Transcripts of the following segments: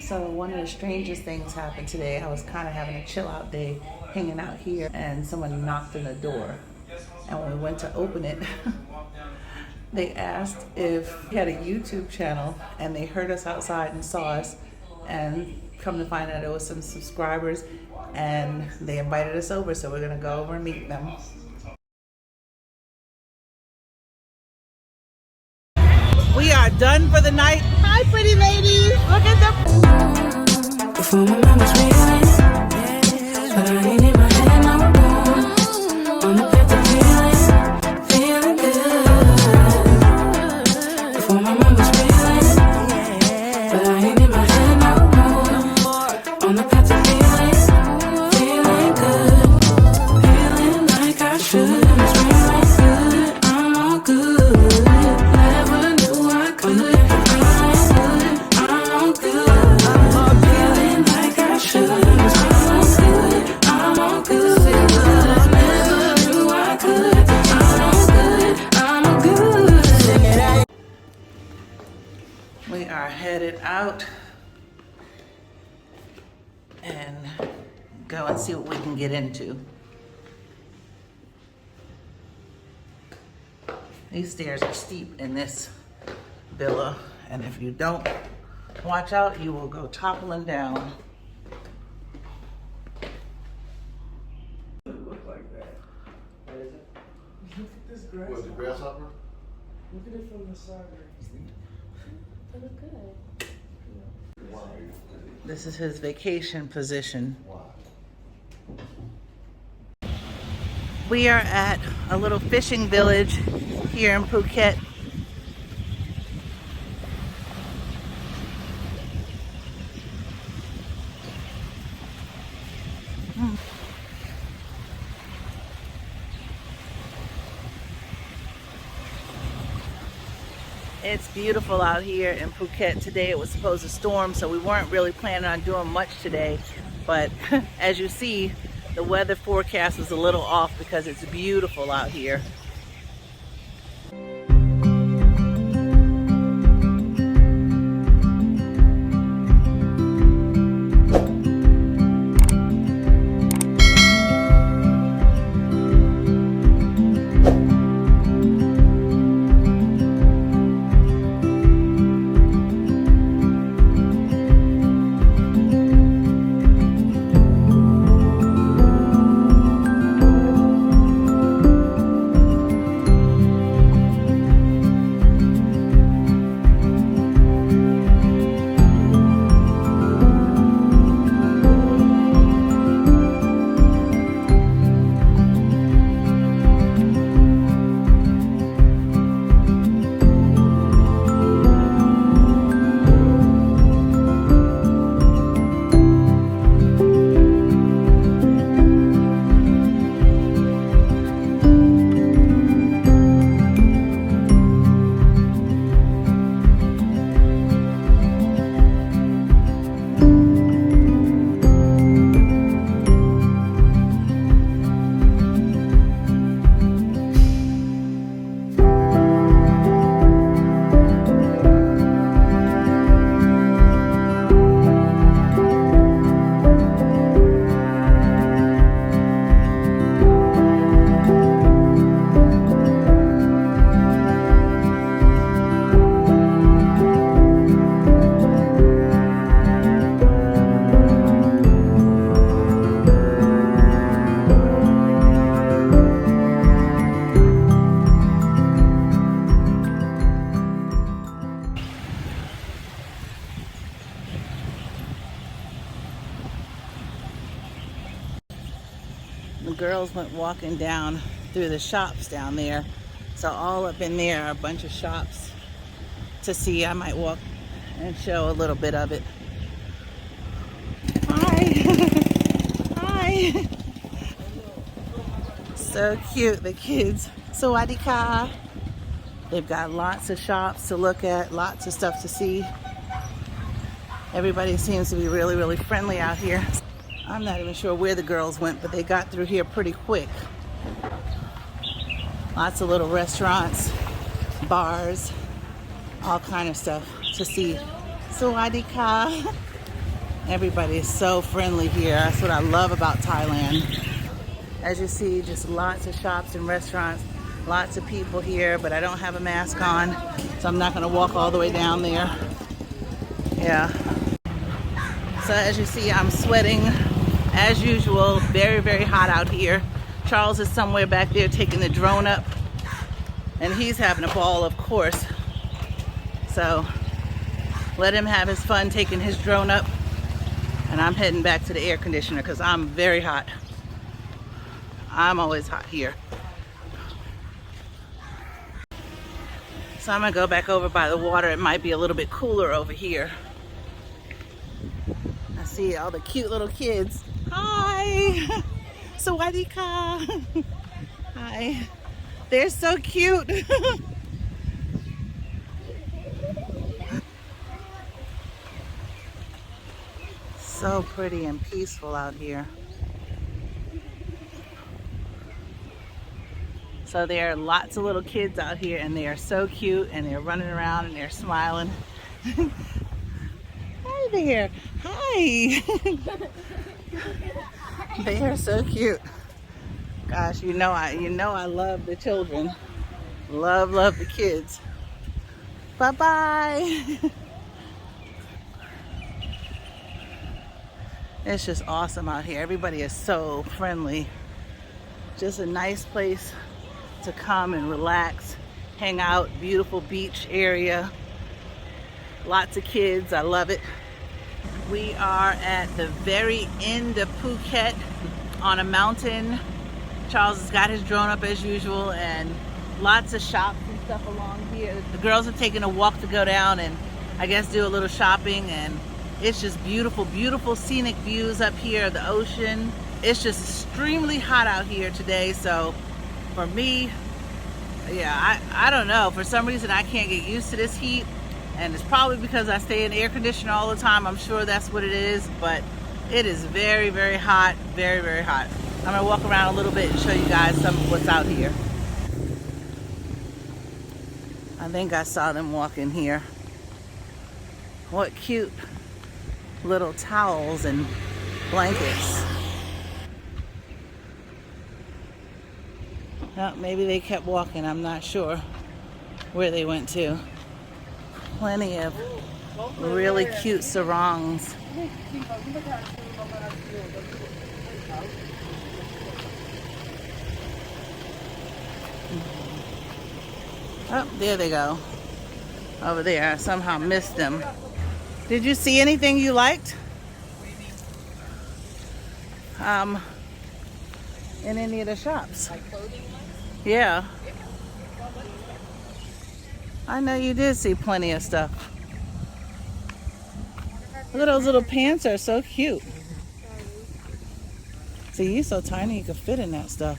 So one of the strangest things happened today. I was kind of having a chill out day, hanging out here, and someone knocked on the door. And when we went to open it, they asked if we had a YouTube channel, and they heard us outside and saw us, and come to find out it was some subscribers, and they invited us over, so we're gonna go over and meet them. We are done for the night. Hi, pretty ladies. Look at them. Before my mama's reeling, but I ain't in my head no more. On the path to feeling good. Before my mama's reeling, but I ain't in my head no more. On the path to feeling good. Feeling like I should. Good, I'm all good. We are headed out and go and see what we can get into. These stairs are steep in this villa, and if you don't watch out, you will go toppling down. Look like that. What is it? Look at this grasshopper. What, the grasshopper? Look at it from the side. That look good. This is his vacation position. We are at a little fishing village here in Phuket. It's beautiful out here in Phuket today. It was supposed to storm, so we weren't really planning on doing much today. But as you see, the weather forecast was a little off because it's beautiful out here. The girls went walking down through the shops down there. So all up in there are a bunch of shops to see. I might walk and show a little bit of it. Hi. Hi. So cute, the kids. Sawadee ka. They've got lots of shops to look at, lots of stuff to see. Everybody seems to be really, really friendly out here. I'm not even sure where the girls went, but they got through here pretty quick. Lots of little restaurants, bars, all kind of stuff to see. Sawadee ka. Everybody is so friendly here. That's what I love about Thailand. As you see, just lots of shops and restaurants, lots of people here, but I don't have a mask on, so I'm not gonna walk all the way down there. Yeah. So as you see, I'm sweating as usual. Very, very hot out here. Charles is somewhere back there taking the drone up, and he's having a ball, of course. So let him have his fun taking his drone up, and I'm heading back to the air conditioner because I'm very hot. I'm always hot here. So I'm gonna go back over by the water. It might be a little bit cooler over here. I see all the cute little kids. Hi! Sawadika! Hi. They're so cute. So pretty and peaceful out here. So there are lots of little kids out here, and they are so cute, and they're running around and they're smiling. Hi there. Hi. They are so cute. Gosh, you know I love the children. Love the kids. Bye-bye. It's just awesome out here. Everybody is so friendly. Just a nice place to come and relax, hang out. Beautiful beach area. Lots of kids. I love it. We are at the very end of Phuket on a mountain. Charles has got his drone up as usual, and lots of shops and stuff along here. The girls are taking a walk to go down and I guess do a little shopping, and it's just beautiful, beautiful scenic views up here of the ocean. It's just extremely hot out here today, so for me, yeah, I don't know. For some reason, I can't get used to this heat, and it's probably because I stay in the air conditioner all the time. I'm sure that's what it is, but it is very, very hot, very, very hot. I'm gonna walk around a little bit and show you guys some of what's out here. I think I saw them walking here. What cute little towels and blankets. Well, maybe they kept walking. I'm not sure where they went to. Plenty of really cute sarongs. Oh, there they go. Over there. I somehow missed them. Did you see anything you liked? In any of the shops? Like clothing? Yeah. I know you did see plenty of stuff. Look at those little pants, are so cute. See, you're so tiny you could fit in that stuff.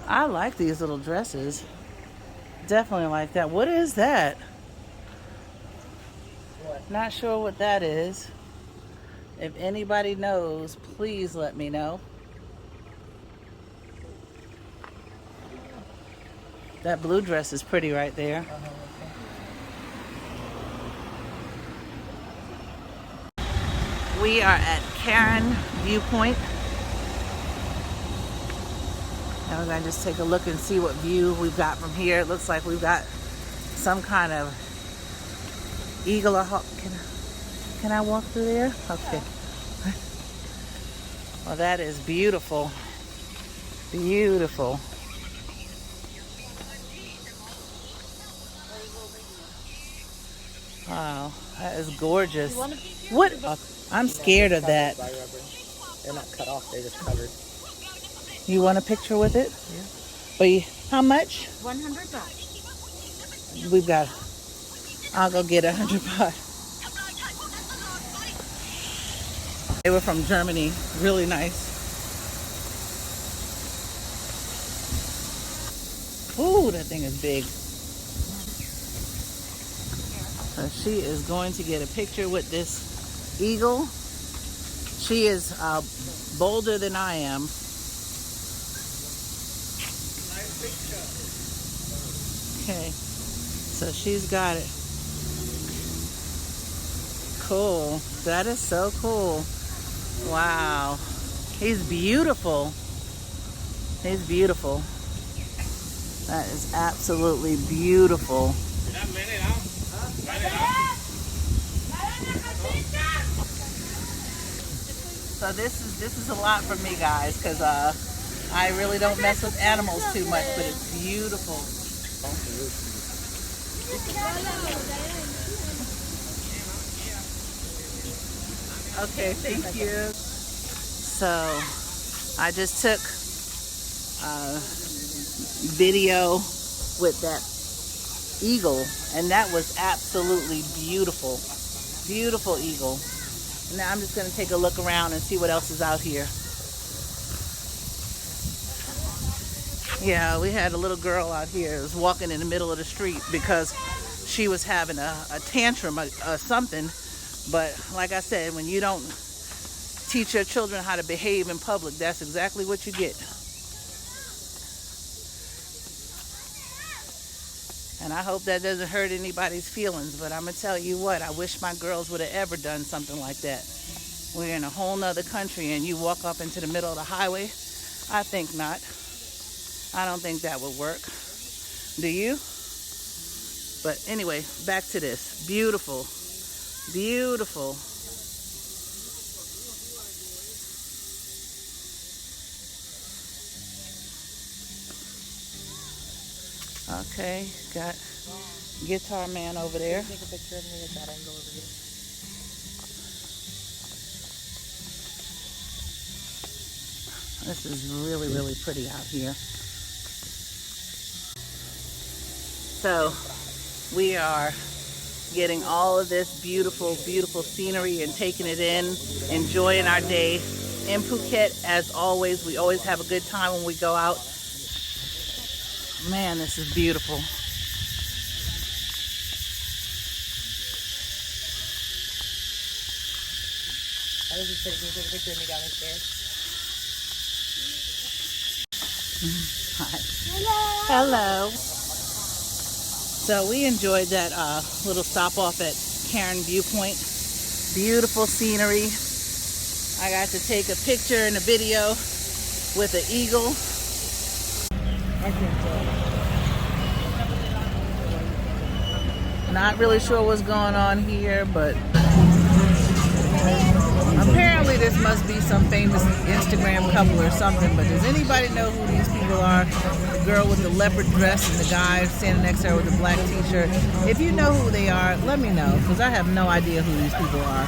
I like these little dresses. Definitely like that. What is that? Not sure what that is. If anybody knows, please let me know. That blue dress is pretty right there. We are at Karon viewpoint. And we're gonna just take a look and see what view we've got from here. It looks like we've got some kind of eagle or hawk. Can I walk through there? Okay. Well, that is beautiful. Beautiful. Wow, that is gorgeous. What? I'm scared of that. They're not cut off, they're just covered. You want a picture with it? Yeah. But how much? 100 baht. We've got. I'll go get 100 baht. They were from Germany. Really nice. Ooh, that thing is big. So she is going to get a picture with this eagle. She is bolder than I am. Okay, so she's got it. cool. That is so cool. Wow. He's beautiful. He's beautiful. That is absolutely beautiful. So this is a lot for me, guys, because I really don't mess with animals too much, but it's beautiful. Okay, thank you. So I just took video with that eagle, and that was absolutely beautiful. Beautiful eagle. Now I'm just going to take a look around and see what else is out here. Yeah, we had a little girl out here who was walking in the middle of the street because she was having a tantrum or something. But like I said, when you don't teach your children how to behave in public, that's exactly what you get. And I hope that doesn't hurt anybody's feelings, but I'm going to tell you what, I wish my girls would have ever done something like that. We're in a whole nother country and you walk up into the middle of the highway? I think not. I don't think that would work. Do you? But anyway, back to this. Beautiful. Beautiful. Okay, got Guitar Man over there. Take a picture of me at that angle over here. This is really, really pretty out here. So we are getting all of this beautiful, beautiful scenery and taking it in, enjoying our day in Phuket. As always, we always have a good time when we go out. Man, this is beautiful. I was just taking a picture of me down the stairs. Hi. Hello. So we enjoyed that little stop off at Karon viewpoint. Beautiful scenery. I got to take a picture and a video with an eagle. Not really sure what's going on here, but apparently this must be some famous Instagram couple or something. But does anybody know who these people are? The girl with the leopard dress and the guy standing next to her with the black t-shirt. If you know who they are, let me know, because I have no idea who these people are.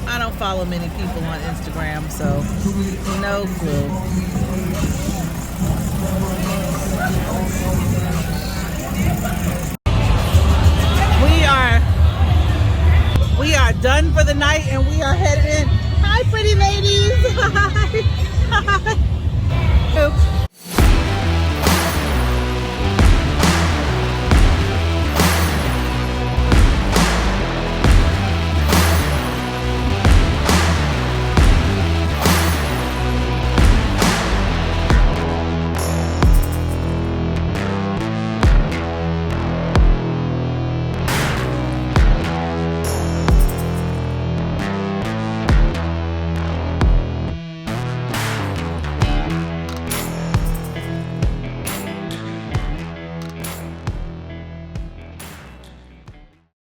I don't follow many people on Instagram, so no clue. We are done for the night and we are headed in. Hi, pretty ladies. Hi.